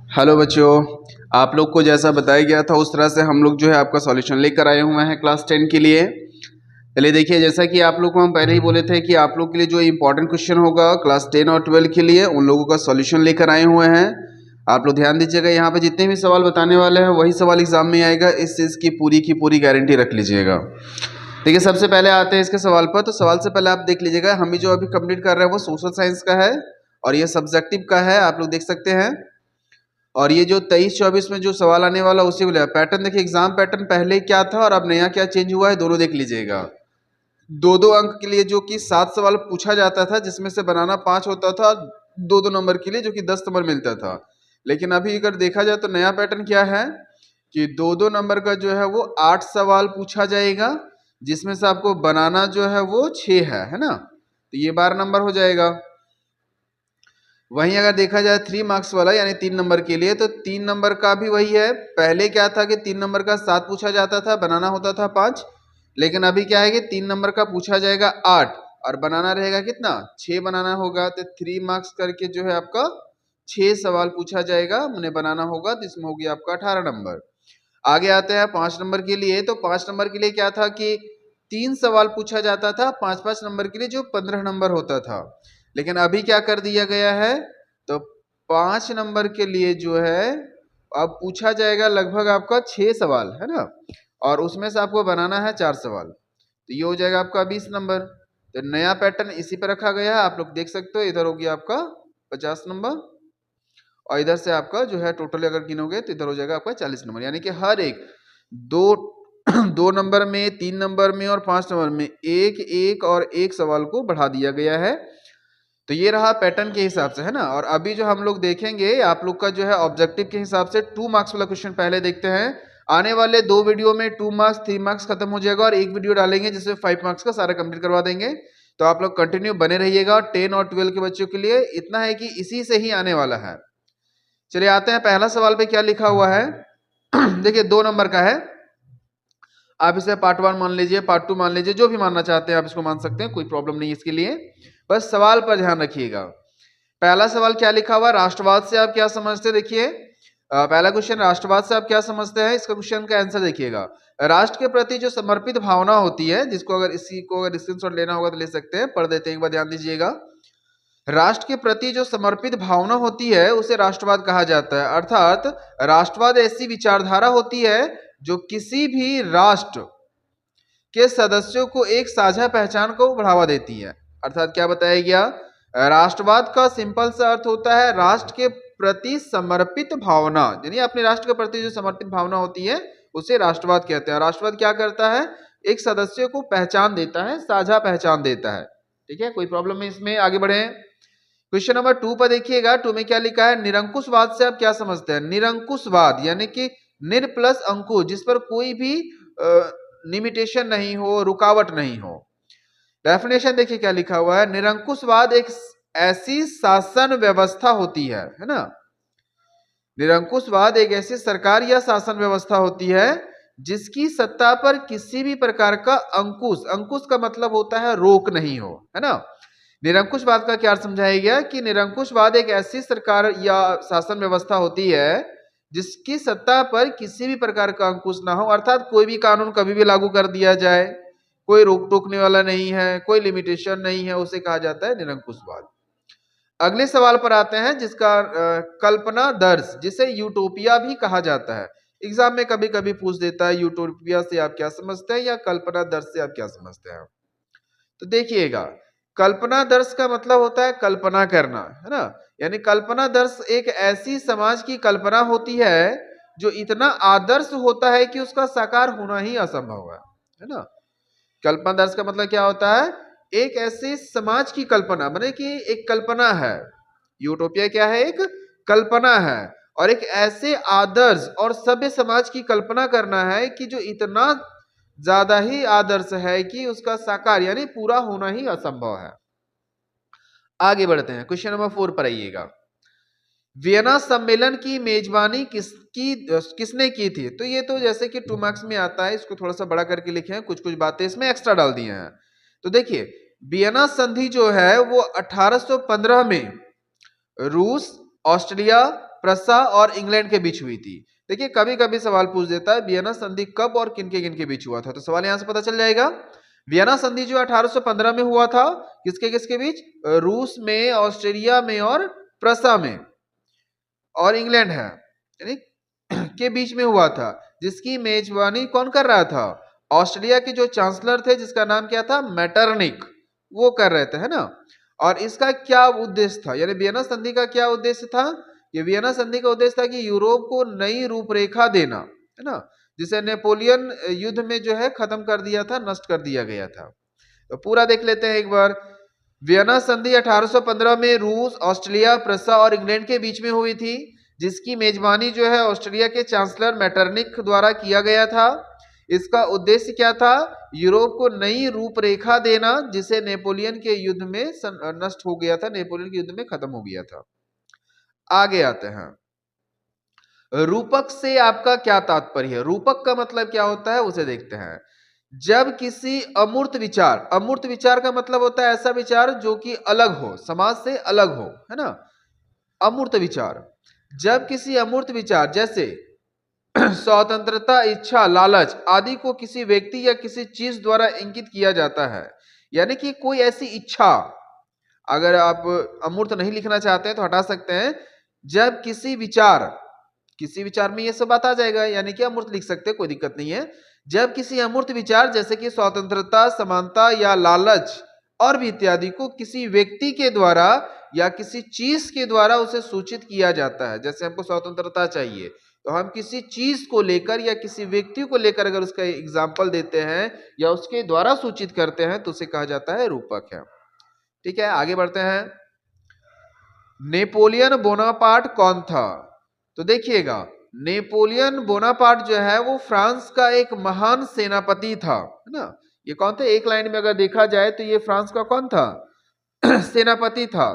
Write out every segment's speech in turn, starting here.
Hello बच्चों, आप लोग को जैसा बताया गया था उस तरह से हम लोग जो है आपका सॉल्यूशन लेकर आए हुए हैं क्लास 10 के लिए। चलिए देखिए, जैसा कि आप लोग को हम पहले ही बोले थे कि आप लोग के लिए जो इंपॉर्टेंट क्वेश्चन होगा क्लास 10 और 12 के लिए उन लोगों का सॉल्यूशन लेकर आए हुए हैं। आप लोग ध्यान दीजिएगा, यहाँ पे जितने भी सवाल बताने वाले हैं वही सवाल एग्जाम में आएगा, इस चीज़ की पूरी गारंटी रख लीजिएगा। देखिए, सबसे पहले आते हैं इसके सवाल पर। तो सवाल से पहले आप देख लीजिएगा, हम जो अभी कंप्लीट कर रहे हैं वो सोशल साइंस का है और ये सब्जेक्टिव का है, आप लोग देख सकते हैं। और ये जो 23-24 में जो सवाल आने वाला उसी बोले पैटर्न देखिए, एग्जाम पैटर्न पहले क्या था और अब नया क्या चेंज हुआ है, दोनों देख लीजिएगा। 2-2 अंक के लिए जो कि 7 सवाल पूछा जाता था, जिसमें से बनाना 5 होता था, 2-2 नंबर के लिए जो कि 10 नंबर मिलता था। लेकिन अभी अगर देखा जाए तो नया पैटर्न क्या है कि 2-2 नंबर का जो है वो 8 सवाल पूछा जाएगा, जिसमें से आपको बनाना जो है वो 6 है ना। तो ये 12 नंबर हो जाएगा। वहीं अगर देखा जाए 3 मार्क्स वाला यानी 3 नंबर के लिए, तो 3 नंबर का भी वही है। पहले क्या था कि 3 नंबर का 7 पूछा जाता था, बनाना होता था 5। लेकिन अभी क्या है कि 3 नंबर का पूछा जाएगा 8 और बनाना रहेगा कितना, 6 बनाना होगा। तो 3 मार्क्स करके जो है आपका 6 सवाल पूछा जाएगा, उन्हें बनाना होगा, तो इसमें होगी आपका 18 नंबर। आगे आते हैं 5 नंबर के लिए। तो 5 नंबर के लिए क्या था कि 3 सवाल पूछा जाता था 5-5 नंबर के लिए, जो 15 नंबर होता था। लेकिन अभी क्या कर दिया गया है, तो 5 नंबर के लिए जो है अब पूछा जाएगा लगभग आपका 6 सवाल, है ना। और उसमें से आपको बनाना है 4 सवाल, तो ये हो जाएगा आपका 20 नंबर। तो नया पैटर्न इसी पर रखा गया है, आप लोग देख सकते हो। इधर हो गया आपका 50 नंबर और इधर से आपका जो है टोटल अगर गिनोगे तो इधर हो जाएगा आपका 40 नंबर। यानी कि हर एक दो 2 नंबर में, 3 नंबर में और 5 नंबर में एक एक और एक सवाल को बढ़ा दिया गया है। तो ये रहा पैटर्न के हिसाब से, है ना। और अभी जो हम लोग देखेंगे आप लोग का जो है ऑब्जेक्टिव के हिसाब से 2 मार्क्स वाला क्वेश्चन पहले देखते हैं। आने वाले 2 वीडियो में 2 मार्क्स 3 मार्क्स खत्म हो जाएगा और एक वीडियो डालेंगे जिसमें 5 मार्क्स का सारा कंप्लीट करवा देंगे। तो आप लोग कंटिन्यू बने रहिएगा। 10 और 12 के बच्चों के लिए इतना है कि इसी से ही आने वाला है। चलिए आते हैं पहला सवाल पे क्या लिखा हुआ है। देखिए 2 नंबर का है, आप इसे पार्ट 1 मान लीजिए, पार्ट 2 मान लीजिए, जो भी मानना चाहते हैं आप इसको मान सकते हैं, कोई प्रॉब्लम नहीं इसके लिए। बस सवाल पर ध्यान रखिएगा। पहला सवाल क्या लिखा हुआ है, राष्ट्रवाद से आप क्या समझते हैं। देखिए पहला क्वेश्चन, राष्ट्रवाद से आप क्या समझते हैं, इसका क्वेश्चन का आंसर देखिएगा। राष्ट्र के प्रति जो समर्पित भावना होती है, जिसको अगर इसी को अगर स्क्रीनशॉट लेना होगा तो ले सकते हैं, पढ़ देते हैं एक बार, ध्यान दीजिएगा। राष्ट्र के प्रति जो समर्पित भावना होती है उसे राष्ट्रवाद कहा जाता है। अर्थात राष्ट्रवाद ऐसी विचारधारा होती है जो किसी भी राष्ट्र के सदस्यों को एक साझा पहचान को बढ़ावा देती है। अर्थात क्या बताया गया, राष्ट्रवाद का सिंपल सा अर्थ होता है राष्ट्र के प्रति समर्पित भावना, यानी अपने राष्ट्र के प्रति जो समर्पित भावना होती है उसे राष्ट्रवाद कहते हैं। राष्ट्रवाद क्या करता है, एक सदस्य को पहचान देता है, साझा पहचान देता है। ठीक है, कोई प्रॉब्लम नहीं इसमें, आगे बढ़े। क्वेश्चन नंबर 2 पर देखिएगा, 2 में क्या लिखा है, निरंकुशवाद से आप क्या समझते हैं। निरंकुशवाद यानी कि निर प्लस अंकुश, जिस पर कोई भी लिमिटेशन नहीं हो, रुकावट नहीं हो। डेफिनेशन देखिए क्या लिखा हुआ है, निरंकुशवाद एक ऐसी शासन व्यवस्था होती है ना। निरंकुशवाद एक ऐसी सरकार या शासन व्यवस्था होती है जिसकी सत्ता पर किसी भी प्रकार का अंकुश, अंकुश का मतलब होता है रोक, नहीं हो, है ना। निरंकुशवाद का क्या समझाया गया कि निरंकुशवाद एक ऐसी सरकार या शासन व्यवस्था होती है जिसकी सत्ता पर किसी भी प्रकार का अंकुश ना हो। अर्थात कोई भी कानून कभी भी लागू कर दिया जाए, कोई रोक टोकने वाला नहीं है, कोई लिमिटेशन नहीं है, उसे कहा जाता है निरंकुशवाद। अगले सवाल पर आते हैं, जिसका कल्पना दर्श, जिसे यूटोपिया भी कहा जाता है। एग्जाम में कभी कभी पूछ देता है यूटोपिया से आप क्या समझते हैं या कल्पना दर्श से आप क्या समझते हैं। तो देखिएगा, कल्पना दर्श का मतलब होता है कल्पना करना, है ना। यानी कल्पना दर्श एक ऐसी समाज की कल्पना होती है जो इतना आदर्श होता है कि उसका साकार होना ही असंभव है ना। कल्पना दर्श का मतलब क्या होता है, एक ऐसे समाज की कल्पना, माने कि एक कल्पना है। यूटोपिया क्या है, एक कल्पना है, और एक ऐसे आदर्श और सभ्य समाज की कल्पना करना है कि जो इतना ज्यादा ही आदर्श है कि उसका साकार यानी पूरा होना ही असंभव है। आगे बढ़ते हैं, क्वेश्चन नंबर 4 पर आइएगा। वियना सम्मेलन की मेजबानी किसने की थी। तो ये तो जैसे कि 2 मार्क्स में आता है, इसको थोड़ा सा बड़ा करके लिखे हैं, कुछ कुछ बातें इसमें एक्स्ट्रा डाल दी हैं। तो देखिए वियना संधि जो है वो 1815 में रूस, ऑस्ट्रिया, प्रसा और इंग्लैंड के बीच हुई थी। देखिए कभी कभी सवाल पूछ देता है वियना संधि कब और किन के बीच हुआ था, तो सवाल यहां से पता चल जाएगा। वियना संधि जो 1815 में हुआ था, किसके बीच? रूस में, ऑस्ट्रेलिया में और प्रसा में और इंग्लैंड है यानी के बीच में हुआ था, जिसकी मेजबानी कौन कर रहा था? ऑस्ट्रेलिया के जो चांसलर थे, जिसका नाम क्या था? मेटरनिक, वो कर रहे थे, है ना। और इसका क्या उद्देश्य था, यानी वियना संधि का क्या उद्देश्य था? ये वियना संधि का उद्देश्य था कि यूरोप को नई रूपरेखा देना, है ना, जिसे नेपोलियन युद्ध में जो है खत्म कर दिया था, नष्ट कर दिया गया था। तो पूरा देख लेते हैं एक बार। वियना संधि 1815 में रूस, ऑस्ट्रेलिया, प्रसा और इंग्लैंड के बीच में हुई थी, जिसकी मेजबानी जो है ऑस्ट्रेलिया के चांसलर मेटरनिक द्वारा किया गया था। इसका उद्देश्य क्या था? यूरोप को नई रूपरेखा देना, जिसे नेपोलियन के युद्ध में नष्ट हो गया था, नेपोलियन के युद्ध में खत्म हो गया था। आगे आते हैं, रूपक से आपका क्या तात्पर्य है? रूपक का मतलब क्या होता है उसे देखते हैं। जब किसी अमूर्त विचार, अमूर्त विचार का मतलब होता है ऐसा विचार जो कि अलग हो, समाज से अलग हो, है ना, अमूर्त विचार। जब किसी अमूर्त विचार जैसे स्वतंत्रता, इच्छा, लालच आदि को किसी व्यक्ति या किसी चीज द्वारा इंगित किया जाता है, यानी कि कोई ऐसी इच्छा, अगर आप अमूर्त नहीं लिखना चाहते हैं तो हटा सकते हैं। जब किसी विचार में ये सब बात आ जाएगा, यानी कि अमूर्त लिख सकते हैं, कोई दिक्कत नहीं है। जब किसी अमूर्त विचार जैसे कि स्वतंत्रता, समानता या लालच और भी इत्यादि को किसी व्यक्ति के द्वारा या किसी चीज के द्वारा उसे सूचित किया जाता है, जैसे हमको स्वतंत्रता चाहिए तो हम किसी चीज को लेकर या किसी व्यक्ति को लेकर अगर उसका एग्जाम्पल देते हैं या उसके द्वारा सूचित करते हैं तो उसे कहा जाता है रूपक है। ठीक है, आगे बढ़ते हैं। नेपोलियन बोनापार्ट कौन था? तो देखिएगा, नेपोलियन बोनापार्ट जो है वो फ्रांस का एक महान सेनापति था, है ना। ये कौन थे? एक लाइन में अगर देखा जाए तो ये फ्रांस का कौन था? सेनापति था,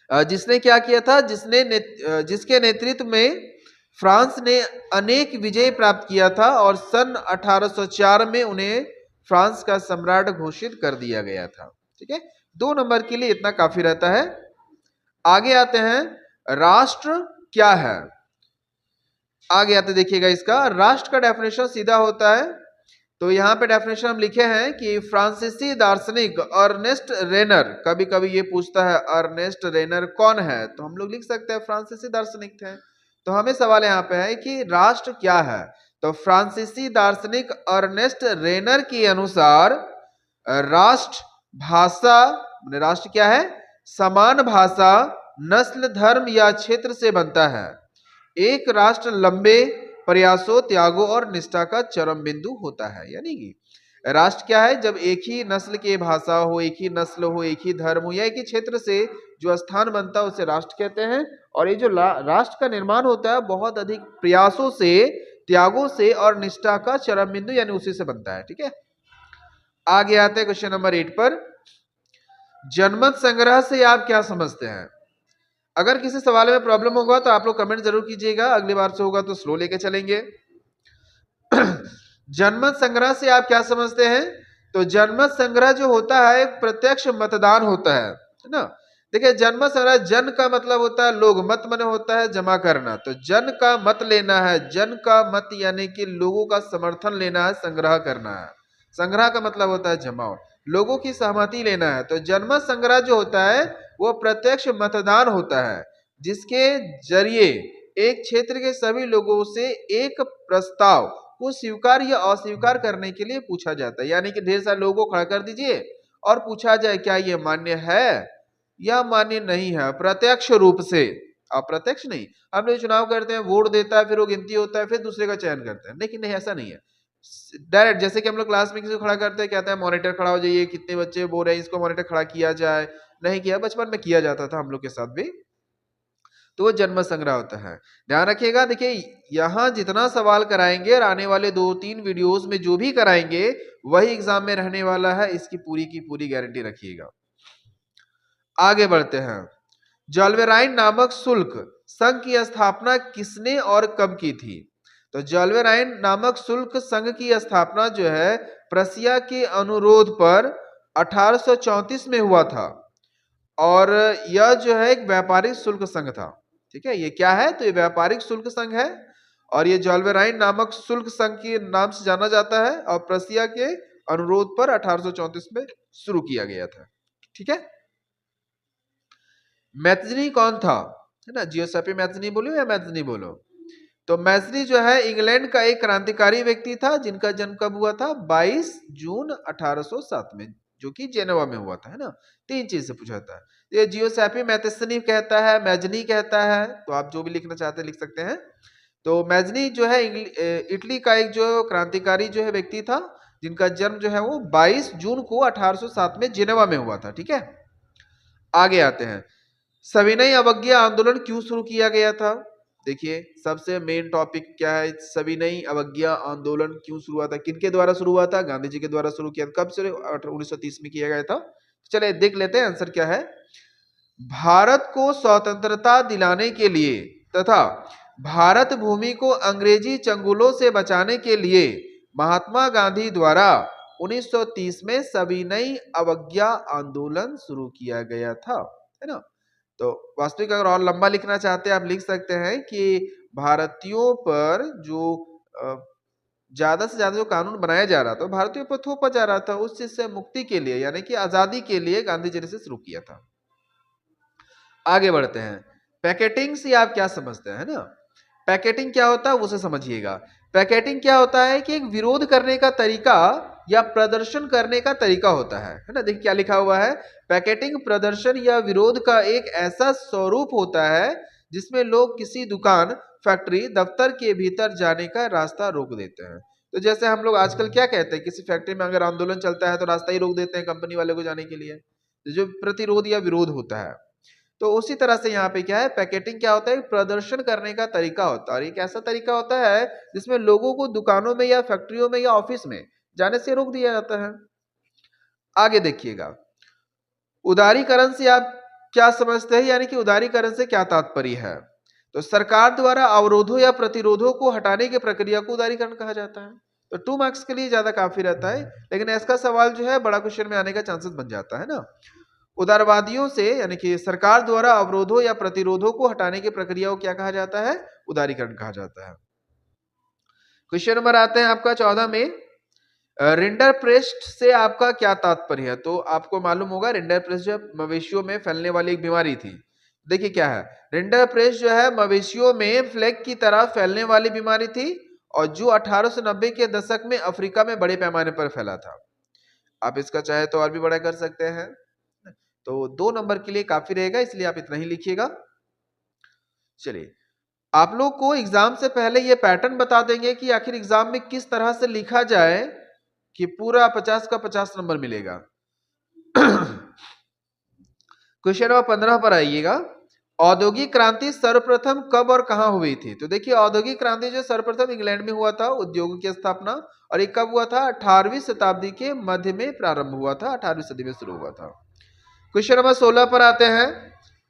जिसने क्या किया था? जिसके नेतृत्व में फ्रांस ने अनेक विजय प्राप्त किया था और सन 1804 में उन्हें फ्रांस का सम्राट घोषित कर दिया गया था। ठीक है, 2 नंबर के लिए इतना काफी रहता है। आगे आते हैं, राष्ट्र क्या है? आगे आते देखिएगा, इसका राष्ट्र का डेफिनेशन सीधा होता है। तो यहाँ पे डेफिनेशन हम लिखे हैं कि फ्रांसीसी दार्शनिक अर्नेस्ट रेनर, कभी कभी ये पूछता है अर्नेस्ट रेनर कौन है, तो हम लोग लिख सकते हैं फ्रांसीसी दार्शनिक थे। तो हमें सवाल यहाँ पे है कि राष्ट्र क्या है, तो फ्रांसीसी दार्शनिक अर्नेस्ट रेनर के अनुसार राष्ट्र भाषा, राष्ट्र क्या है? समान भाषा, नस्ल, धर्म या क्षेत्र से बनता है। एक राष्ट्र लंबे प्रयासों, त्यागों और निष्ठा का चरम बिंदु होता है। यानी कि राष्ट्र क्या है? जब एक ही नस्ल की भाषा हो, एक ही नस्ल हो, एक ही धर्म हो या एक ही क्षेत्र से जो स्थान बनता है उसे राष्ट्र कहते हैं। और ये जो राष्ट्र का निर्माण होता है बहुत अधिक प्रयासों से, त्यागों से और निष्ठा का चरम बिंदु यानी उसी से बनता है। ठीक है, आगे आते हैं क्वेश्चन नंबर 8 पर। जनमत संग्रह से आप क्या समझते हैं? अगर किसी सवाल में प्रॉब्लम होगा तो आप लोग कमेंट जरूर कीजिएगा, अगली बार से होगा तो स्लो लेके चलेंगे। जनमत संग्रह से आप क्या समझते हैं? तो जनमत संग्रह जो होता है प्रत्यक्ष मतदान होता है ना। देखिए जनमत संग्रह, जन का मतलब होता है लोग, मत मने होता है जमा करना, तो जन का मत लेना है, जन का मत यानी कि लोगों का समर्थन लेना है, संग्रह करना है। संग्रह का मतलब होता है जमाओ, लोगों की सहमति लेना है। तो जनमत संग्रह जो होता है वो प्रत्यक्ष मतदान होता है, जिसके जरिए एक क्षेत्र के सभी लोगों से एक प्रस्ताव को स्वीकार या अस्वीकार करने के लिए पूछा जाता है। यानी कि ढेर सारे लोगों को खड़ा कर दीजिए और पूछा जाए क्या ये मान्य है या मान्य नहीं है, प्रत्यक्ष रूप से। अप्रत्यक्ष नहीं, हम लोग चुनाव करते हैं, वोट देता है, फिर वो गिनती होता है, फिर दूसरे का चयन करते हैं, लेकिन नहीं, ऐसा नहीं है। डायरेक्ट जैसे कि हम लोग क्लास में किसी को खड़ा करते हैं, कहते हैं मॉनिटर खड़ा हो जाइए, कितने बच्चे बोल रहे हैं इसको मॉनिटर खड़ा किया जाए, नहीं किया, बचपन में किया जाता था हम लोग के साथ भी, तो वो जन्म संग्रह होता है। ध्यान रखिएगा, देखिए यहाँ जितना सवाल कराएंगे और आने वाले 2-3 वीडियोस में जो भी कराएंगे वही एग्जाम में रहने वाला है, इसकी पूरी की पूरी गारंटी रखिएगा। आगे बढ़ते हैं। जॉल्वेराइन नामक शुल्क संघ की स्थापना किसने और कब की थी? तो जॉल्वेराइन नामक शुल्क संघ की स्थापना जो है प्रसिया के अनुरोध पर 1834 में हुआ था और यह जो है एक व्यापारिक शुल्क संघ था। ठीक है, ये क्या है? तो ये व्यापारिक शुल्क संघ है और ये जॉल्वेराइन नामक शुल्क संघ के नाम से जाना जाता है और प्रसिया के अनुरोध पर 1834 में शुरू किया गया था। ठीक है, मैथनी कौन था? है ना, जियोसेपी मैथनी बोलो या मैथनी बोलो। तो मैथनी जो है इंग्लैंड का एक क्रांतिकारी व्यक्ति था जिनका जन्म कब हुआ था? 22 जून 1807 में, जो कि जेनेवा में हुआ था। है ना, तीन चीज से पूछा था। ये जियोसेपी मैथनी कहता है, मैजनी कहता है, तो आप जो भी लिखना चाहते हैं लिख सकते हैं। तो मैजनी जो है इटली का एक जो क्रांतिकारी जो है व्यक्ति था जिनका जन्म जो है वो 22 जून को 1807 में जेनेवा में हुआ था। ठीक है, आगे आते हैं। सविनय अवज्ञा आंदोलन क्यों शुरू किया गया था? देखिए, सबसे मेन टॉपिक क्या है? सविनय अवज्ञा आंदोलन क्यों शुरू हुआ था? किनके द्वारा शुरू हुआ था? गांधी जी के द्वारा शुरू किया। कब से? 1930 में किया गया था। चलिए देख लेते हैं आंसर क्या है। भारत को स्वतंत्रता दिलाने के लिए तथा भारत भूमि को अंग्रेजी चंगुलों से बचाने के लिए महात्मा गांधी द्वारा 1930 में सविनय अवज्ञा आंदोलन शुरू किया गया था। है ना, तो वास्तविक अगर और लंबा लिखना चाहते हैं आप लिख सकते हैं कि भारतीयों पर जो ज्यादा से ज्यादा जो कानून बनाया जा रहा था भारतीयों पर थोपा जा रहा था, उस चीज से मुक्ति के लिए यानी कि आजादी के लिए गांधी जी ने इसे शुरू किया था। आगे बढ़ते हैं। पैकेटिंग से आप क्या समझते हैं? ना, पैकेटिंग क्या होता है उसे समझिएगा। पैकेटिंग क्या होता है कि एक विरोध करने का तरीका या प्रदर्शन करने का तरीका होता है ना। देखिए क्या लिखा हुआ है, पैकेटिंग प्रदर्शन या विरोध का एक ऐसा स्वरूप होता है जिसमें लोग किसी दुकान, फैक्ट्री, दफ्तर के भीतर जाने का रास्ता रोक देते हैं। तो जैसे हम लोग आजकल क्या कहते हैं, किसी फैक्ट्री में अगर आंदोलन चलता है तो रास्ता ही रोक देते हैं कंपनी वाले को जाने के लिए, जो प्रतिरोध या विरोध होता है। तो उसी तरह से यहाँ पे क्या है, पैकेटिंग क्या होता है? प्रदर्शन करने का तरीका होता है और एक ऐसा तरीका होता है जिसमें लोगों को दुकानों में या फैक्ट्रियों में या ऑफिस में जाने से रोक दिया जाता है। आगे देखिएगा, उदारीकरण से आप क्या समझते हैं, यानी कि उदारीकरण से क्या तात्पर्य है? तो सरकार द्वारा अवरोधों या प्रतिरोधों को हटाने की प्रक्रिया को उदारीकरण कहा जाता है। तो 2 मार्क्स के लिए ज्यादा काफी रहता है, लेकिन इसका सवाल जो है बड़ा क्वेश्चन में आने का चांसेस बन जाता है ना। उदारवादियों से यानी कि सरकार द्वारा अवरोधों या प्रतिरोधों को हटाने की प्रक्रिया को क्या कहा जाता है? उदारीकरण कहा जाता है। क्वेश्चन नंबर आते हैं आपका 14 में, रिंडरपेस्ट से आपका क्या तात्पर्य है? तो आपको मालूम होगा रिंडरपेस्ट जो मवेशियों में फैलने वाली एक बीमारी थी। देखिए क्या है, रिंडरपेस्ट जो है मवेशियों में फ्लैग की तरह फैलने वाली बीमारी थी और जो 1890 के दशक में अफ्रीका में बड़े पैमाने पर फैला था। आप इसका चाहे तो और भी बड़ा कर सकते हैं, तो 2 नंबर के लिए काफी रहेगा, इसलिए आप इतना ही लिखिएगा। चलिए, आप लोग को एग्जाम से पहले ये पैटर्न बता देंगे कि आखिर एग्जाम में किस तरह से लिखा जाए कि पूरा 50 का 50 नंबर मिलेगा। क्वेश्चन नंबर 15 पर आइएगा। औद्योगिक क्रांति सर्वप्रथम कब और कहां हुई थी? तो देखिए, औद्योगिक क्रांति जो सर्वप्रथम इंग्लैंड में हुआ था, उद्योगों की स्थापना, और ये कब हुआ था? 18वीं शताब्दी के मध्य में प्रारंभ हुआ था, 18वीं सदी में शुरू हुआ था। क्वेश्चन नंबर 16 पर आते हैं।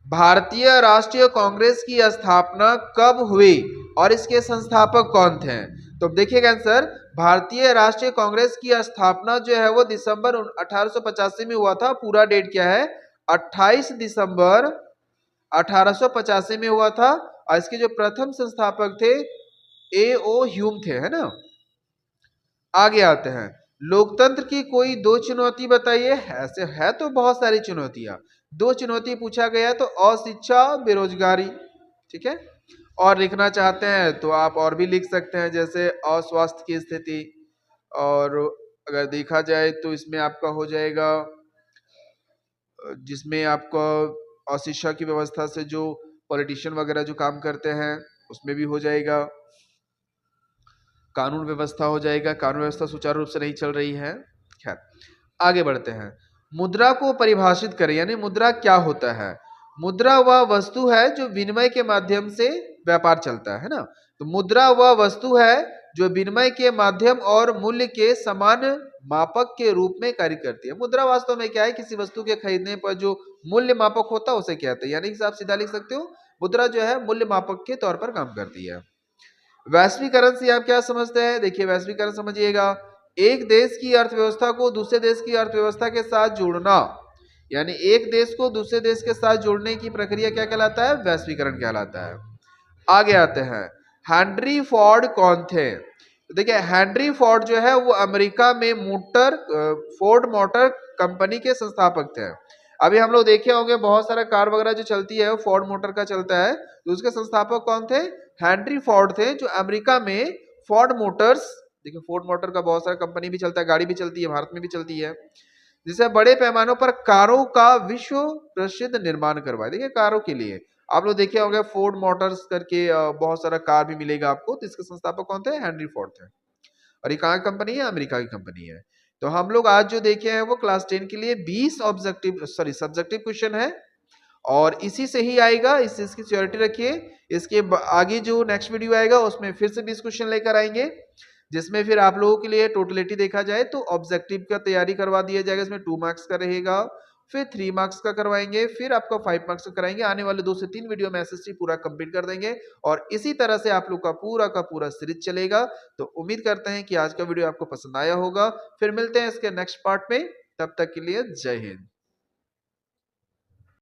भारतीय राष्ट्रीय कांग्रेस की स्थापना कब हुई और इसके संस्थापक कौन थे? तो देखिएगा आंसर, भारतीय राष्ट्रीय कांग्रेस की स्थापना जो है वो दिसंबर 1885 में हुआ था। पूरा डेट क्या है? 28 दिसंबर 1885 में हुआ था और इसके जो प्रथम संस्थापक थे A.O. ह्यूम थे। है ना, आगे आते हैं। लोकतंत्र की कोई 2 चुनौती बताइए। ऐसे है तो बहुत सारी चुनौतियां, 2 चुनौती पूछा गया तो अशिक्षा, बेरोजगारी। ठीक है, और लिखना चाहते हैं तो आप और भी लिख सकते हैं, जैसे अस्वास्थ्य की स्थिति, और अगर देखा जाए तो इसमें आपका हो जाएगा, जिसमें आपको अशिक्षा की व्यवस्था से जो पॉलिटिशियन वगैरह जो काम करते हैं उसमें भी हो जाएगा, कानून व्यवस्था हो जाएगा, कानून व्यवस्था सुचारू रूप से नहीं चल रही है। खैर, आगे बढ़ते हैं। मुद्रा को परिभाषित करें, यानी मुद्रा क्या होता है? मुद्रा वह वस्तु है जो विनिमय के माध्यम से व्यापार चलता है ना। तो मुद्रा वह वस्तु है जो विनिमय के माध्यम और मूल्य के समान मापक के रूप में कार्य करती है। मुद्रा वास्तव में क्या है? किसी वस्तु के खरीदने पर जो मूल्य मापक होता है उसे कहते हैं, यानी कि आप सीधा लिख सकते हो, मुद्रा जो है मूल्य मापक के तौर पर काम करती है। वैश्वीकरण से आप क्या समझते हैं? देखिए, वैश्वीकरण समझिएगा, एक देश की अर्थव्यवस्था को दूसरे देश की अर्थव्यवस्था के साथ जोड़ना, यानी एक देश को दूसरे देश के साथ जोड़ने की प्रक्रिया क्या कहलाता है? वैश्वीकरण कहलाता है। आगे आते हैं, हेनरी फोर्ड कौन थे? तो देखिए हेनरी फोर्ड जो है वो अमेरिका में फोर्ड मोटर कंपनी के संस्थापक थे। अभी हम लोग देखे होंगे बहुत सारा कार वगैरह जो चलती है वो फोर्ड मोटर का चलता है, तो उसके संस्थापक कौन थे? हेनरी फोर्ड थे, जो अमेरिका में फोर्ड मोटर्स, देखिए फोर्ड मोटर का बहुत सारा कंपनी भी चलता है, गाड़ी भी चलती है, भारत में भी चलती है, जिसे बड़े पैमानों पर कारों का विश्व प्रसिद्ध निर्माण करवाया। देखिए कारों के लिए आप लोग देखे होंगे फोर्ड मोटर्स करके बहुत सारा कार भी मिलेगा आपको, तो इसके संस्थापक कौन थे? हेनरी फोर्ड थे। और ये कहाँ की कंपनी है? अमेरिका की कंपनी है। तो हम लोग आज जो देखे हैं वो क्लास 10 के लिए 20 सब्जेक्टिव क्वेश्चन है, और इसी से ही आएगा, इस चीज की श्योरिटी रखिए। इसके आगे जो नेक्स्ट वीडियो आएगा उसमें फिर से 20 क्वेश्चन लेकर आएंगे, जिसमें फिर आप लोगों के लिए टोटलिटी देखा जाए तो ऑब्जेक्टिव का तैयारी करवा दिया जाएगा, इसमें 2 मार्क्स का रहेगा, फिर 3 मार्क्स का करवाएंगे, फिर आपका 5 मार्क्स का कराएंगे। आने वाले 2 से 3 वीडियो में एसएसटी पूरा कंप्लीट कर देंगे, और इसी तरह से आप लोग का पूरा सीरीज चलेगा। तो उम्मीद करते हैं कि आज का वीडियो आपको पसंद आया होगा। फिर मिलते हैं इसके नेक्स्ट पार्ट में, तब तक के लिए जय हिंद।